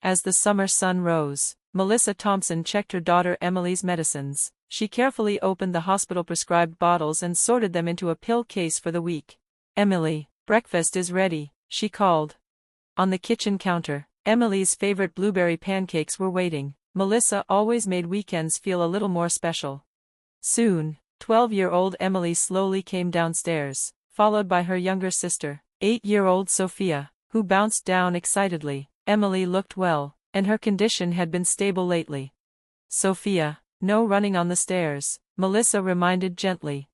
As the summer sun rose, Melissa Thompson checked her daughter Emily's medicines. She carefully opened the hospital-prescribed bottles and sorted them into a pill case for the week. "Emily, breakfast is ready," she called. On the kitchen counter, Emily's favorite blueberry pancakes were waiting. Melissa always made weekends feel a little more special. Soon, 12-year-old Emily slowly came downstairs, followed by her younger sister, 8-year-old Sophia, who bounced down excitedly. Emily looked well, and her condition had been stable lately. "Sophia, no running on the stairs," Melissa reminded gently.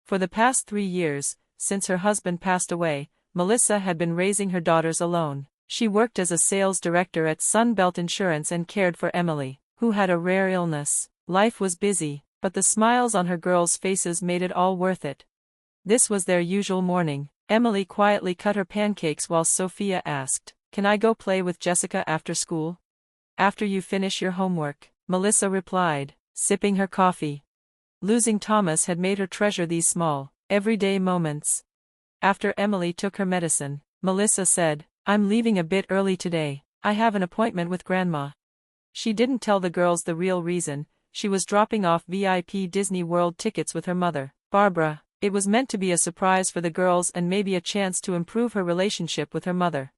For the past 3 years, since her husband passed away, Melissa had been raising her daughters alone. She worked as a sales director at Sunbelt Insurance and cared for Emily, who had a rare illness. Life was busy, but the smiles on her girls' faces made it all worth it. This was their usual morning. Emily quietly cut her pancakes while Sophia asked, "Can I go play with Jessica after school?" "After you finish your homework," Melissa replied, sipping her coffee. Losing Thomas had made her treasure these small, everyday moments. After Emily took her medicine, Melissa said, "I'm leaving a bit early today. I have an appointment with Grandma." She didn't tell the girls the real reason. She was dropping off VIP Disney World tickets with her mother, Barbara. It was meant to be a surprise for the girls and maybe a chance to improve her relationship with her mother.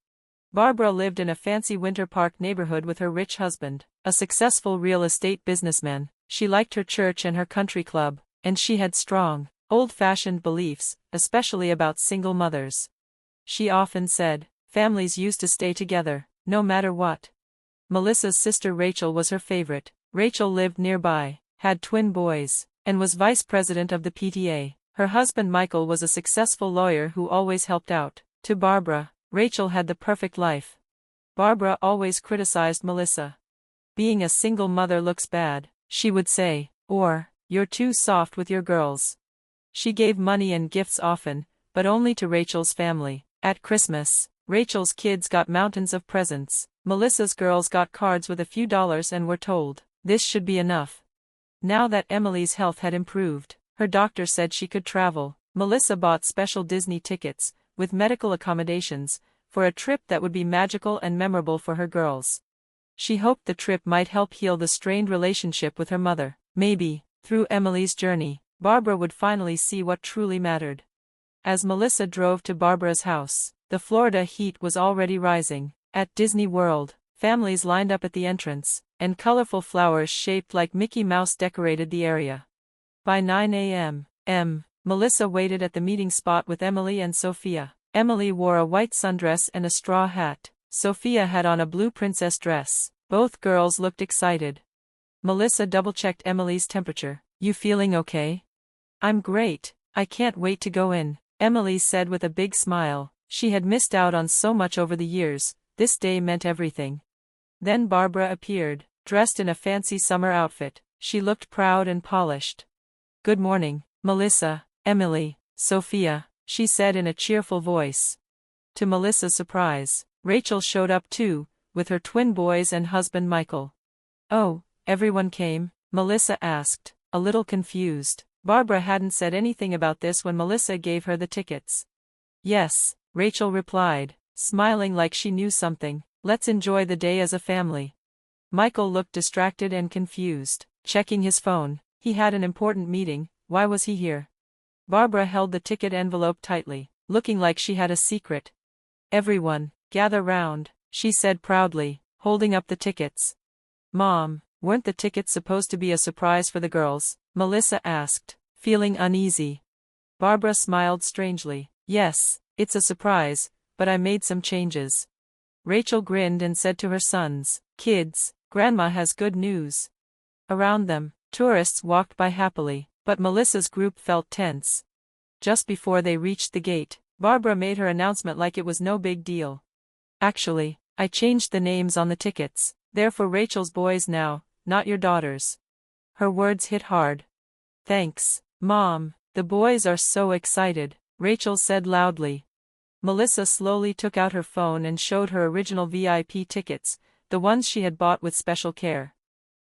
Barbara lived in a fancy Winter Park neighborhood with her rich husband, a successful real estate businessman. She liked her church and her country club, and she had strong, old-fashioned beliefs, especially about single mothers. She often said, "Families used to stay together, no matter what." Melissa's sister Rachel was her favorite. Rachel lived nearby, had twin boys, and was vice president of the PTA. Her husband Michael was a successful lawyer who always helped out. To Barbara, Rachel had the perfect life. Barbara always criticized Melissa. "Being a single mother looks bad," she would say, or, "You're too soft with your girls." She gave money and gifts often, but only to Rachel's family. At Christmas, Rachel's kids got mountains of presents. Melissa's girls got cards with a few dollars and were told, "This should be enough." Now that Emily's health had improved, her doctor said she could travel. Melissa bought special Disney tickets, with medical accommodations, for a trip that would be magical and memorable for her girls. She hoped the trip might help heal the strained relationship with her mother. Maybe, through Emily's journey, Barbara would finally see what truly mattered. As Melissa drove to Barbara's house, the Florida heat was already rising. At Disney World, families lined up at the entrance, and colorful flowers shaped like Mickey Mouse decorated the area. By 9 a.m., Melissa waited at the meeting spot with Emily and Sophia. Emily wore a white sundress and a straw hat. Sophia had on a blue princess dress. Both girls looked excited. Melissa double-checked Emily's temperature. "You feeling okay?" "I'm great. I can't wait to go in," Emily said with a big smile. She had missed out on so much over the years. This day meant everything. Then Barbara appeared, dressed in a fancy summer outfit. She looked proud and polished. "Good morning, Melissa, Emily, Sophia," she said in a cheerful voice. To Melissa's surprise, Rachel showed up too, with her twin boys and husband Michael. "Oh, everyone came?" Melissa asked, a little confused. Barbara hadn't said anything about this when Melissa gave her the tickets. "Yes," Rachel replied, smiling like she knew something. "Let's enjoy the day as a family." Michael looked distracted and confused, checking his phone. He had an important meeting. Why was he here? Barbara held the ticket envelope tightly, looking like she had a secret. "Everyone, gather round," she said proudly, holding up the tickets. "Mom, weren't the tickets supposed to be a surprise for the girls?" Melissa asked, feeling uneasy. Barbara smiled strangely. "Yes, it's a surprise, but I made some changes." Rachel grinned and said to her sons, "Kids, Grandma has good news." Around them, tourists walked by happily, but Melissa's group felt tense. Just before they reached the gate, Barbara made her announcement like it was no big deal. "Actually, I changed the names on the tickets. They're for Rachel's boys now, not your daughters." Her words hit hard. "Thanks, Mom, the boys are so excited," Rachel said loudly. Melissa slowly took out her phone and showed her original VIP tickets, the ones she had bought with special care.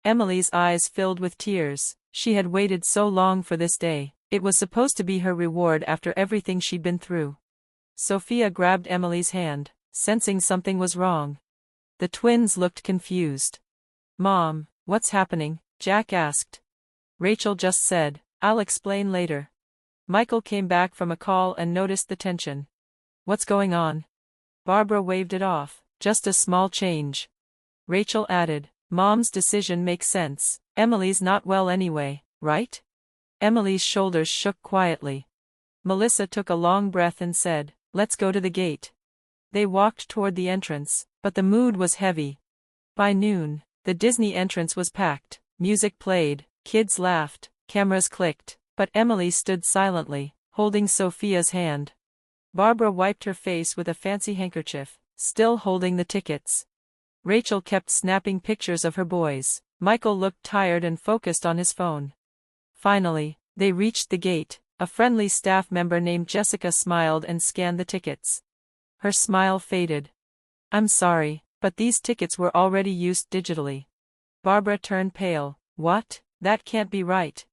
Emily's eyes filled with tears. She had waited so long for this day. It was supposed to be her reward after everything she'd been through. Sophia grabbed Emily's hand, sensing something was wrong. The twins looked confused. "Mom, what's happening?" Jack asked. Rachel just said, "I'll explain later." Michael came back from a call and noticed the tension. "What's going on?" Barbara waved it off. "Just a small change." Rachel added, "Mom's decision makes sense. Emily's not well anyway, right?" Emily's shoulders shook quietly. Melissa took a long breath and said, "Let's go to the gate." They walked toward the entrance, but the mood was heavy. By noon, the Disney entrance was packed, music played, kids laughed, cameras clicked, but Emily stood silently, holding Sophia's hand. Barbara wiped her face with a fancy handkerchief, still holding the tickets. Rachel kept snapping pictures of her boys. Michael looked tired and focused on his phone. Finally, they reached the gate. A friendly staff member named Jessica smiled and scanned the tickets. Her smile faded. "I'm sorry, but these tickets were already used digitally." Barbara turned pale. "What? That can't be right."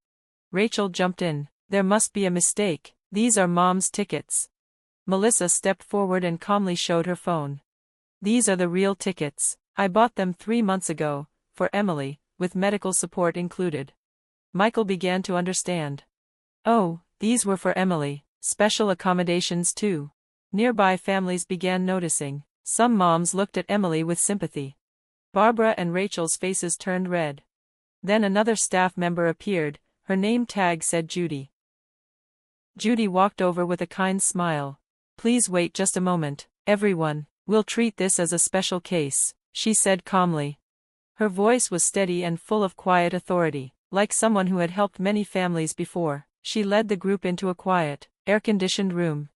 Rachel jumped in. "There must be a mistake. These are Mom's tickets." Melissa stepped forward and calmly showed her phone. "These are the real tickets. I bought them 3 months ago, for Emily, with medical support included." Michael began to understand. Oh, these were for Emily, special accommodations too. Nearby families began noticing. Some moms looked at Emily with sympathy. Barbara and Rachel's faces turned red. Then another staff member appeared. Her name tag said Judy. Judy walked over with a kind smile. "Please wait just a moment, everyone. We'll treat this as a special case," she said calmly. Her voice was steady and full of quiet authority, like someone who had helped many families before. She led the group into a quiet, air-conditioned room.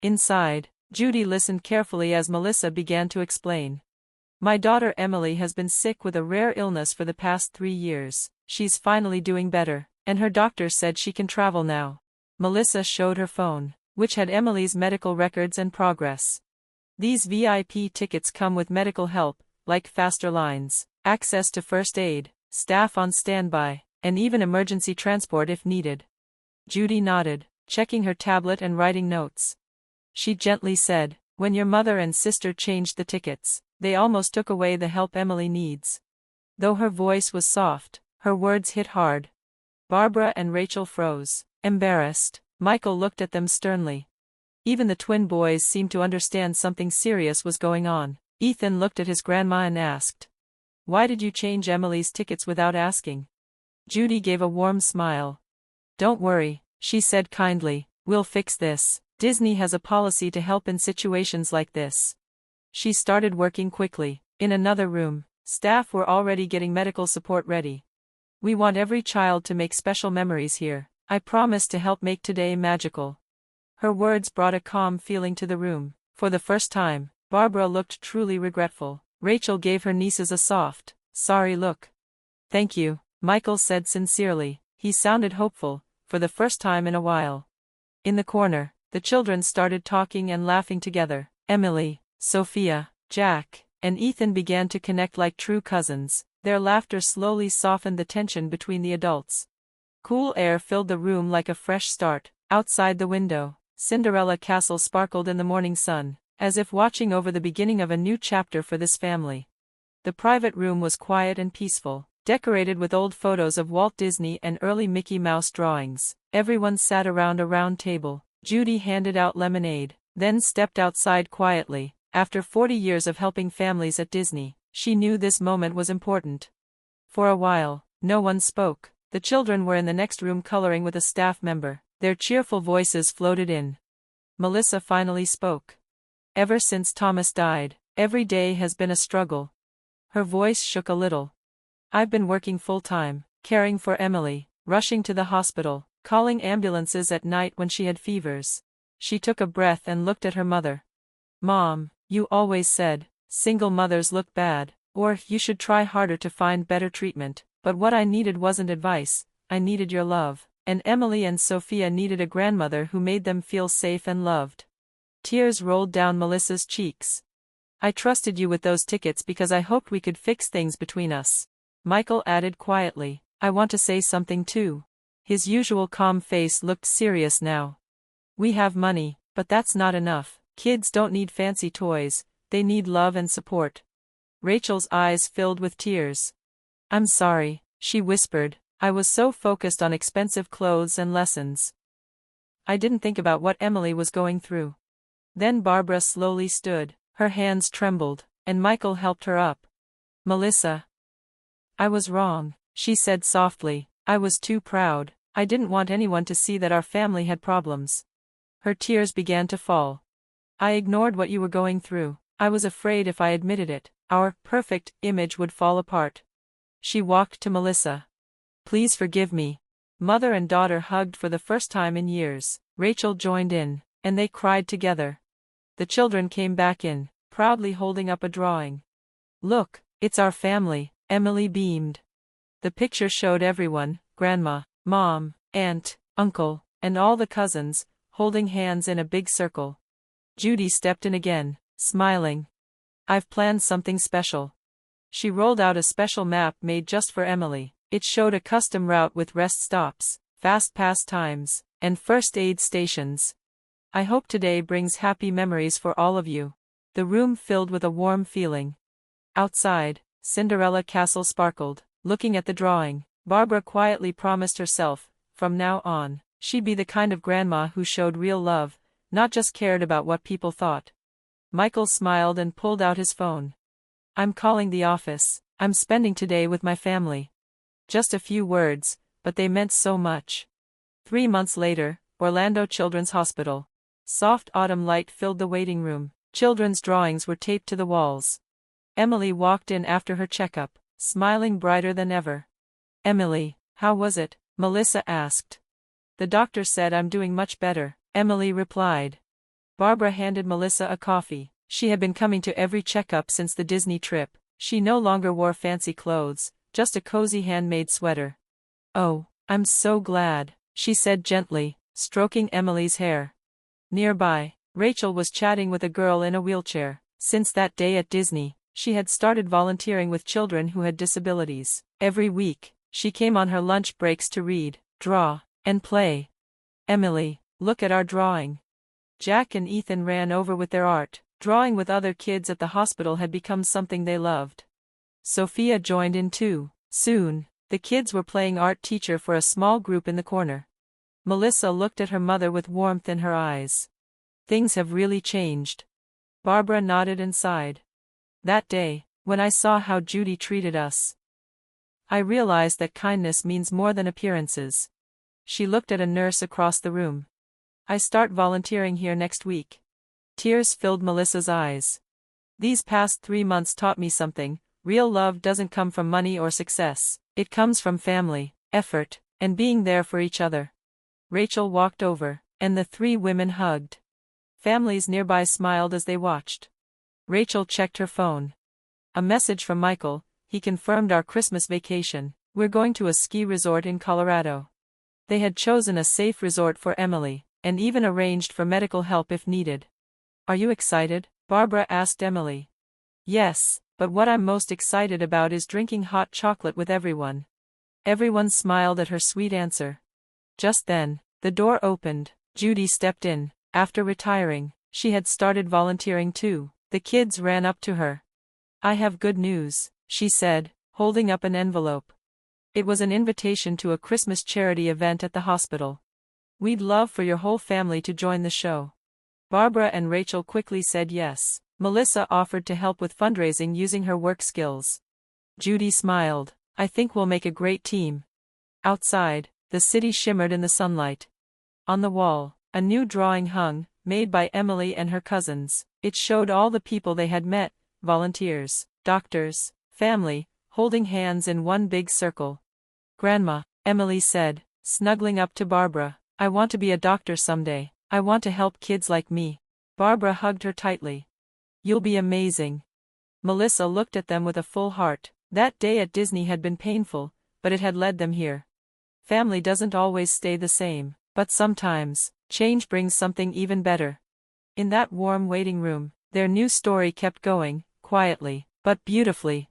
Inside, Judy listened carefully as Melissa began to explain. "My daughter Emily has been sick with a rare illness for the past 3 years. She's finally doing better, and her doctor said she can travel now." Melissa showed her phone, which had Emily's medical records and progress. "These VIP tickets come with medical help, like faster lines, access to first aid, staff on standby, and even emergency transport if needed." Judy nodded, checking her tablet and writing notes. She gently said, "When your mother and sister changed the tickets, they almost took away the help Emily needs." Though her voice was soft, her words hit hard. Barbara and Rachel froze, embarrassed. Michael looked at them sternly. Even the twin boys seemed to understand something serious was going on. Ethan looked at his grandma and asked, "Why did you change Emily's tickets without asking?" Judy gave a warm smile. "Don't worry," she said kindly, "we'll fix this. Disney has a policy to help in situations like this." She started working quickly. In another room, staff were already getting medical support ready. "We want every child to make special memories here. I promise to help make today magical." Her words brought a calm feeling to the room. For the first time, Barbara looked truly regretful. Rachel gave her nieces a soft, sorry look. "Thank you," Michael said sincerely. He sounded hopeful, for the first time in a while. In the corner, the children started talking and laughing together. Emily, Sophia, Jack, and Ethan began to connect like true cousins. Their laughter slowly softened the tension between the adults. Cool air filled the room like a fresh start. Outside the window, Cinderella Castle sparkled in the morning sun, as if watching over the beginning of a new chapter for this family. The private room was quiet and peaceful, decorated with old photos of Walt Disney and early Mickey Mouse drawings. Everyone sat around a round table. Judy handed out lemonade, then stepped outside quietly. After 40 years of helping families at Disney, she knew this moment was important. For a while, no one spoke. The children were in the next room coloring with a staff member. Their cheerful voices floated in. Melissa finally spoke. "Ever since Thomas died, every day has been a struggle." Her voice shook a little. "I've been working full-time, caring for Emily, rushing to the hospital, calling ambulances at night when she had fevers." She took a breath and looked at her mother. "Mom, you always said, single mothers look bad, or you should try harder to find better treatment, but what I needed wasn't advice, I needed your love, and Emily and Sophia needed a grandmother who made them feel safe and loved." Tears rolled down Melissa's cheeks. "I trusted you with those tickets because I hoped we could fix things between us." Michael added quietly, "I want to say something too." His usual calm face looked serious now. "We have money, but that's not enough. Kids don't need fancy toys, they need love and support." Rachel's eyes filled with tears. "I'm sorry," she whispered. "I was so focused on expensive clothes and lessons. I didn't think about what Emily was going through." Then Barbara slowly stood, her hands trembled, and Michael helped her up. "Melissa, I was wrong," she said softly. "I was too proud. I didn't want anyone to see that our family had problems." Her tears began to fall. "I ignored what you were going through. I was afraid if I admitted it, our perfect image would fall apart." She walked to Melissa. "Please forgive me." Mother and daughter hugged for the first time in years. Rachel joined in, and they cried together. The children came back in, proudly holding up a drawing. "Look, it's our family," Emily beamed. The picture showed everyone, Grandma, Mom, Aunt, Uncle, and all the cousins, holding hands in a big circle. Judy stepped in again, smiling. "I've planned something special." She rolled out a special map made just for Emily. It showed a custom route with rest stops, fast pass times, and first aid stations. "I hope today brings happy memories for all of you." The room filled with a warm feeling. Outside, Cinderella Castle sparkled. Looking at the drawing, Barbara quietly promised herself, from now on, she'd be the kind of grandma who showed real love, not just cared about what people thought. Michael smiled and pulled out his phone. "I'm calling the office. I'm spending today with my family." Just a few words, but they meant so much. 3 months later, Orlando Children's Hospital. Soft autumn light filled the waiting room. Children's drawings were taped to the walls. Emily walked in after her checkup, smiling brighter than ever. "Emily, how was it?" Melissa asked. "The doctor said I'm doing much better," Emily replied. Barbara handed Melissa a coffee. She had been coming to every checkup since the Disney trip. She no longer wore fancy clothes, just a cozy handmade sweater. "Oh, I'm so glad," she said gently, stroking Emily's hair. Nearby, Rachel was chatting with a girl in a wheelchair. Since that day at Disney, she had started volunteering with children who had disabilities. Every week, she came on her lunch breaks to read, draw, and play. "Emily, look at our drawing." Jack and Ethan ran over with their art. Drawing with other kids at the hospital had become something they loved. Sophia joined in too. Soon, the kids were playing art teacher for a small group in the corner. Melissa looked at her mother with warmth in her eyes. "Things have really changed." Barbara nodded and sighed. "That day, when I saw how Judy treated us, I realized that kindness means more than appearances." She looked at a nurse across the room. "I start volunteering here next week." Tears filled Melissa's eyes. "These past 3 months taught me something. Real love doesn't come from money or success. It comes from family, effort, and being there for each other." Rachel walked over, and the 3 women hugged. Families nearby smiled as they watched. Rachel checked her phone. A message from Michael. He confirmed our Christmas vacation. "We're going to a ski resort in Colorado." They had chosen a safe resort for Emily, and even arranged for medical help if needed. "Are you excited?" Barbara asked Emily. "Yes, but what I'm most excited about is drinking hot chocolate with everyone." Everyone smiled at her sweet answer. Just then, the door opened. Judy stepped in. After retiring, she had started volunteering too. The kids ran up to her. "I have good news," she said, holding up an envelope. It was an invitation to a Christmas charity event at the hospital. "We'd love for your whole family to join the show." Barbara and Rachel quickly said yes. Melissa offered to help with fundraising using her work skills. Judy smiled. "I think we'll make a great team." Outside, the city shimmered in the sunlight. On the wall, a new drawing hung, made by Emily and her cousins. It showed all the people they had met, volunteers, doctors, family, holding hands in one big circle. "Grandma," Emily said, snuggling up to Barbara, "I want to be a doctor someday. I want to help kids like me." Barbara hugged her tightly. "You'll be amazing." Melissa looked at them with a full heart. That day at Disney had been painful, but it had led them here. Family doesn't always stay the same, but sometimes, change brings something even better. In that warm waiting room, their new story kept going, quietly, but beautifully.